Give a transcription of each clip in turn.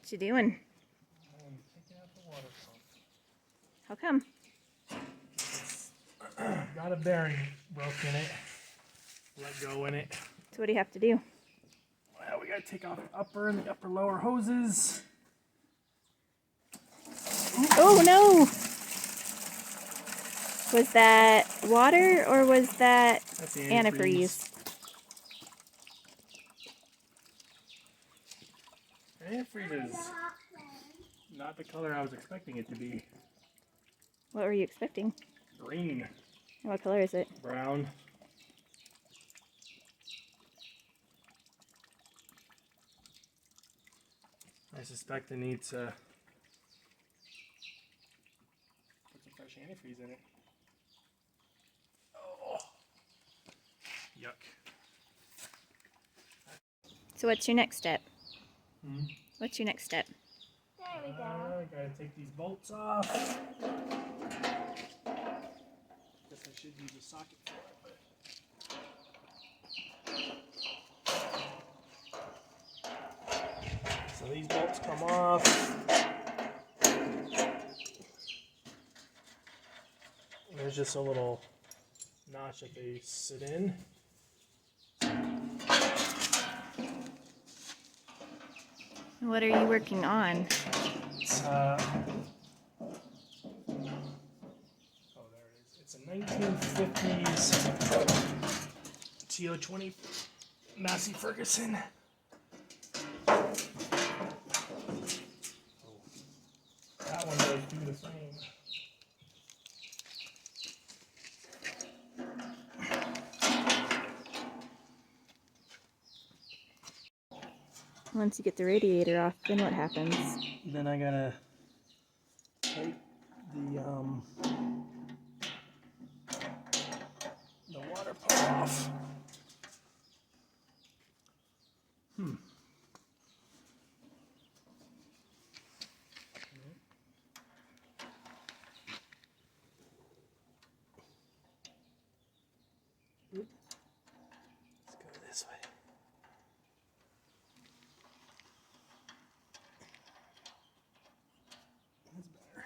What you doing? I'm taking out the water pump. How come? It's got a bearing broke in it. Let go in it. So what do you have to do? Well, we gotta take off the upper and the upper lower hoses. Oh no! Was that water or was that That's the antifreeze? Antifreeze is not the color I was expecting it to be. What were you expecting? Green. And what color is it? Brown. I suspect it needs to put some fresh antifreeze in it. Oh, yuck. So what's your next step? Hmm? What's your next step? There we go. I gotta take these bolts off. Guess I should use a socket for it, but. So these bolts come off. There's just a little notch that they sit in. What are you working on? It's, oh, there it is. It's a 1950s TO20 Massey Ferguson. That one does do the same. Once you get the radiator off, then what happens? Then I gotta take the water pump off. Let's go this way. That's better.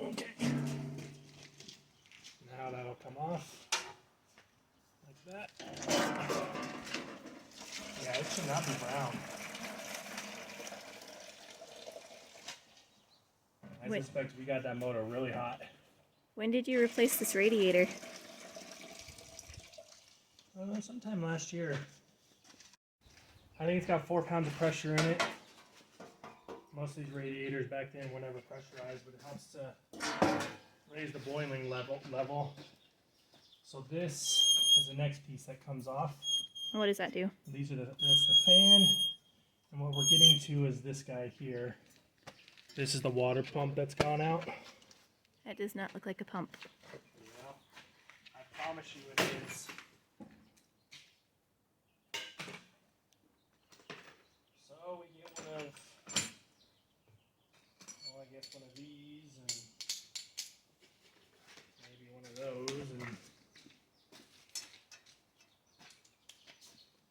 Okay. Now that'll come off like that. Yeah, it should not be brown. I Wait. suspect we got that motor really hot. When did you replace this radiator? Sometime last year. I think it's got 4 pounds of pressure in it. Most of these radiators back then were never pressurized, but it helps to raise the boiling level. So this is the next piece that comes off. What does that do? That's the fan, and what we're getting to is this guy here. This is the water pump that's gone out. That does not look like a pump. Yeah, I promise you it is. So we get one of, well, I guess one of these, and maybe one of those, and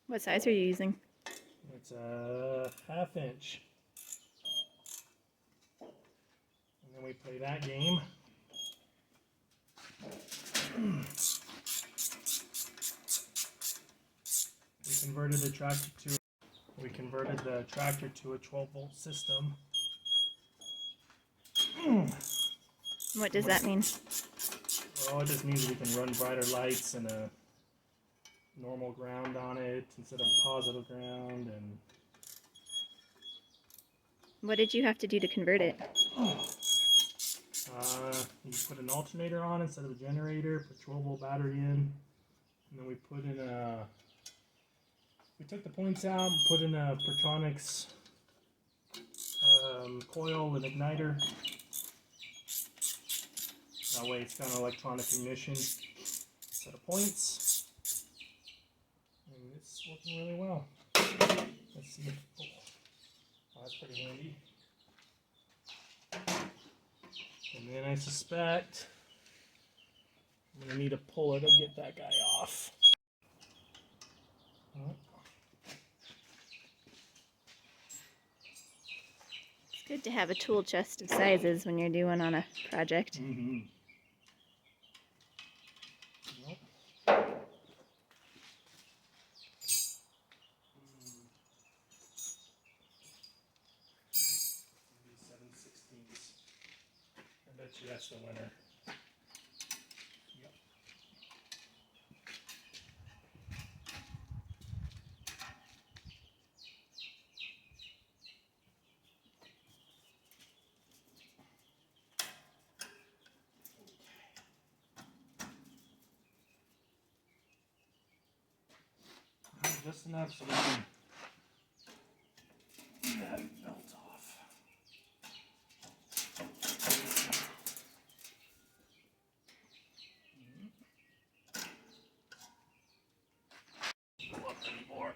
What size are you using? it's a 1/2 inch. And then we play that game. We converted the tractor to a 12-volt system. What does that mean? Well, it just means we can run brighter lights and a normal ground on it instead of a positive ground. And What did you have to do to convert it? you put an alternator on instead of a generator, put 12-volt battery in, and then we put in we took the points out and put in a Pertronix coil and igniter. That way it's got an electronic ignition set of points. And it's working really well. Let's see if, oh, that's pretty handy. And then I suspect I'm going to need a puller to get that guy off. Oh. Good to have a tool chest of sizes when you're doing on a project. Mm-hmm. Nope. 7/16. I bet you that's the winner. Yep. Just enough so we can get that belt off. Go up anymore.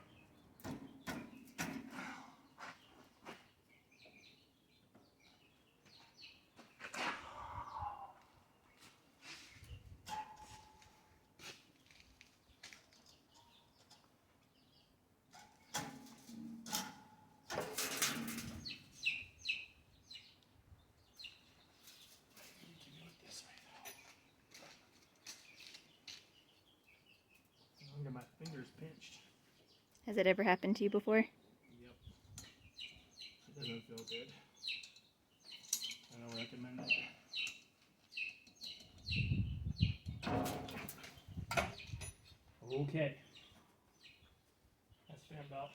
Get my fingers pinched. Has it ever happened to you before? Yep. It doesn't feel good. I don't recommend it. Okay. That's fan belt.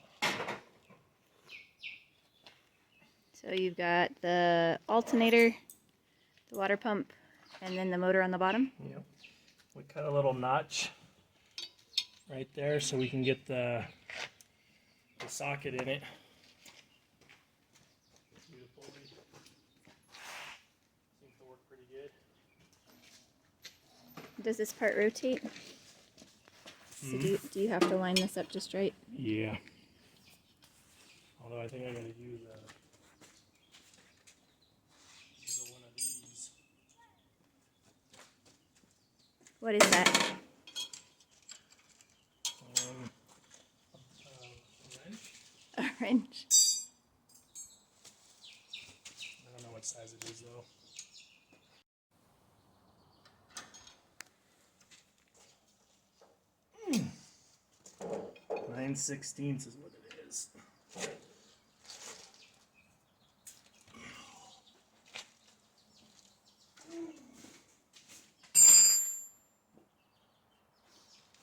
So you've got the alternator, the water pump, and then the motor on the bottom? Yep. We cut a little notch right there so we can get the socket in it. Beautiful. Seems to work pretty good. Does this part rotate? So do you have to line this up just right? Yeah. Although I think I gotta use one of these. What is that? A wrench. A wrench. I don't know what size it is though. Mm. 9/16 is what it is.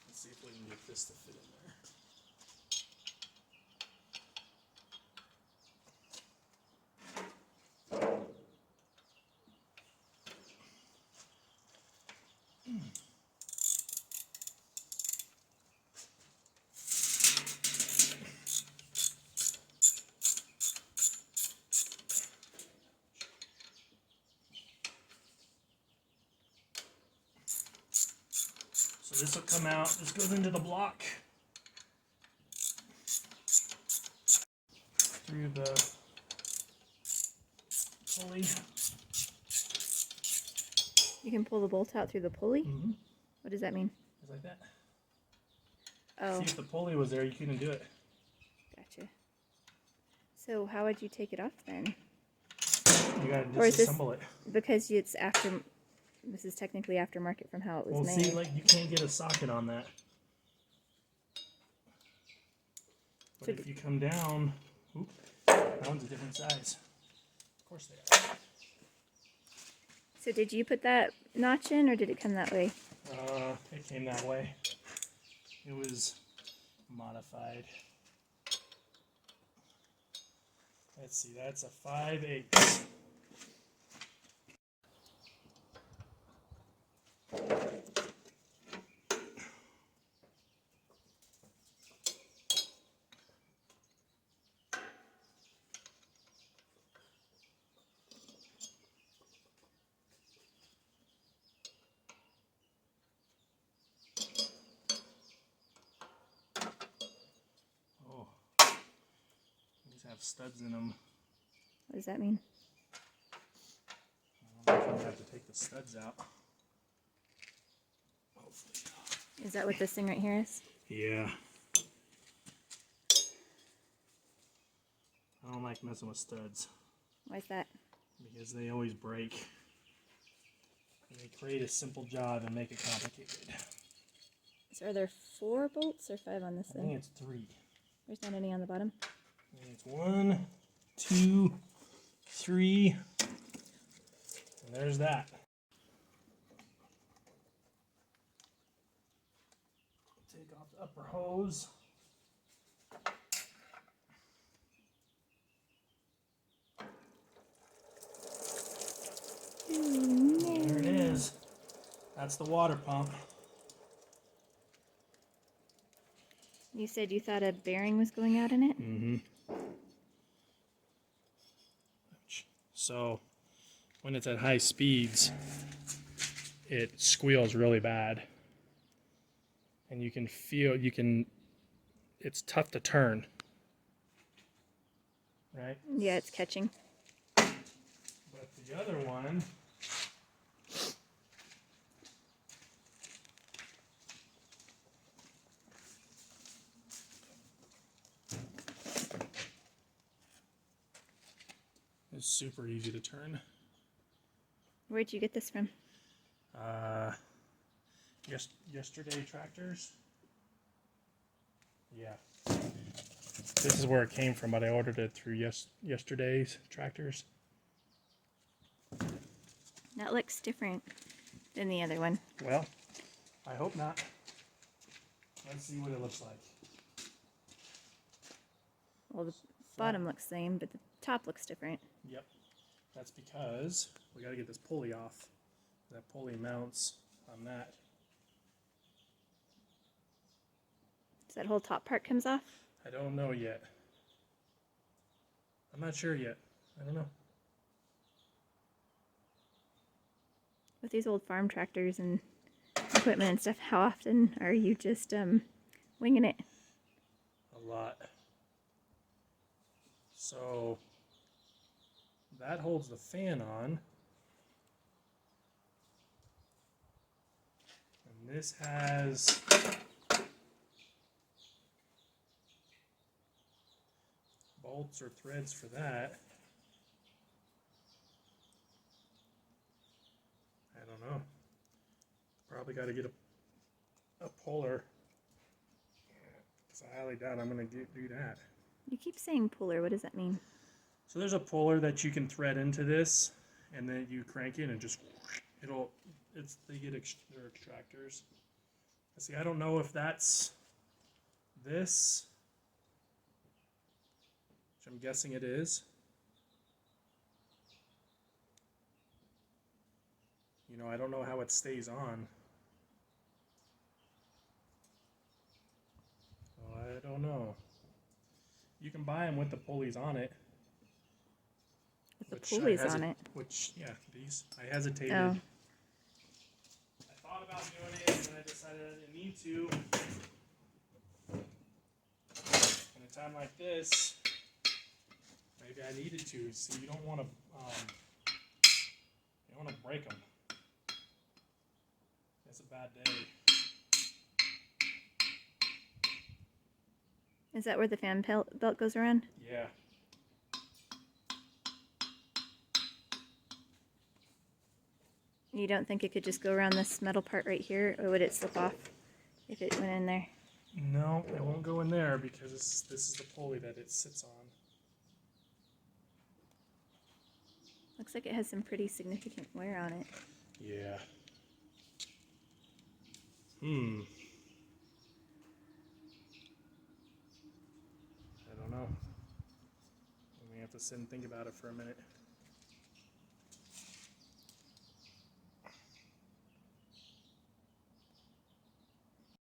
Let's see if we can get this to fit in there. So this will come out, this goes into the block through the pulley. You can pull the bolt out through the pulley? Mm-hmm. What does that mean? Just like that. Oh, See, if the pulley was there, you couldn't do it. gotcha. So how would you take it off then? You gotta Or is this disassemble it. because it's after? This is technically aftermarket from how it was Well, made. see, like you can't get a socket on that. But So if you come down, oop, that one's a different size. Of course they are. So did you put that notch in, or did it come that way? It came that way. It was modified. Let's see, that's a 5/8. Oh, these have studs in them. What does that mean? I don't know if I'm gonna have to take the studs out. Hopefully. Is that what this thing right here is? Yeah. I don't like messing with studs. Why's that? Because they always break. And they create a simple job and make it complicated. So are there 4 bolts or 5 on this I think thing? it's 3. There's not any on the bottom. I think it's 1, 2, 3, and there's that. Take off the upper hose. There it is. That's the water pump. You said you thought a bearing was going out in it? Mm-hmm. So when it's at high speeds, it squeals really bad. And you can feel, it's tough to turn. Right? Yeah, it's catching. But the other one, is super easy to turn. Where'd you get this from? Yesterday tractors. Yeah. This is where it came from, but I ordered it through yesterday's tractors. That looks different than the other one. Well, I hope not. Let's see what it looks like. Well, the bottom looks the same, but the top looks different. Yep. That's because we got to get this pulley off. That pulley mounts on that. So that whole top part comes off? I don't know yet. I'm not sure yet. I don't know. With these old farm tractors and equipment and stuff, how often are you just winging it? A lot. So that holds the fan on. And this has bolts or threads for that. I don't know. Probably got to get a puller. Because I highly doubt I'm going to do that. You keep saying puller. What does that mean? So there's a puller that you can thread into this, and then you crank it and just they get their extractors. See, I don't know if that's this, which I'm guessing it is. You know, I don't know how it stays on. So I don't know. You can buy them with the pulleys on it. With the pulleys on it? Which, yeah, these. I hesitated. Oh. I thought about doing it, and then I decided I didn't need to. In a time like this, maybe I needed to. See, you don't want to break them. It's a bad day. Is that where the fan belt goes around? Yeah. You don't think it could just go around this metal part right here, or would it slip off if it went in there? No, it won't go in there because this is the pulley that it sits on. Looks like it has some pretty significant wear on it. Yeah. I don't know. We have to sit and think about it for a minute.